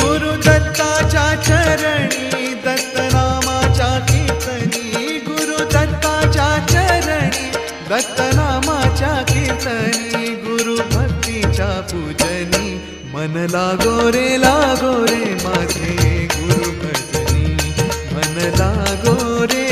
गुरु दत्ताच्या चरणी दत्तनामाच्या कीर्तनी, गुरु दत्ताच्या चरणी दत्तनामाच्या कीर्तनी, गुरु भक्तीच्या पूजनी मन लागो रे माझे गुरु भजनी, मन लागो रे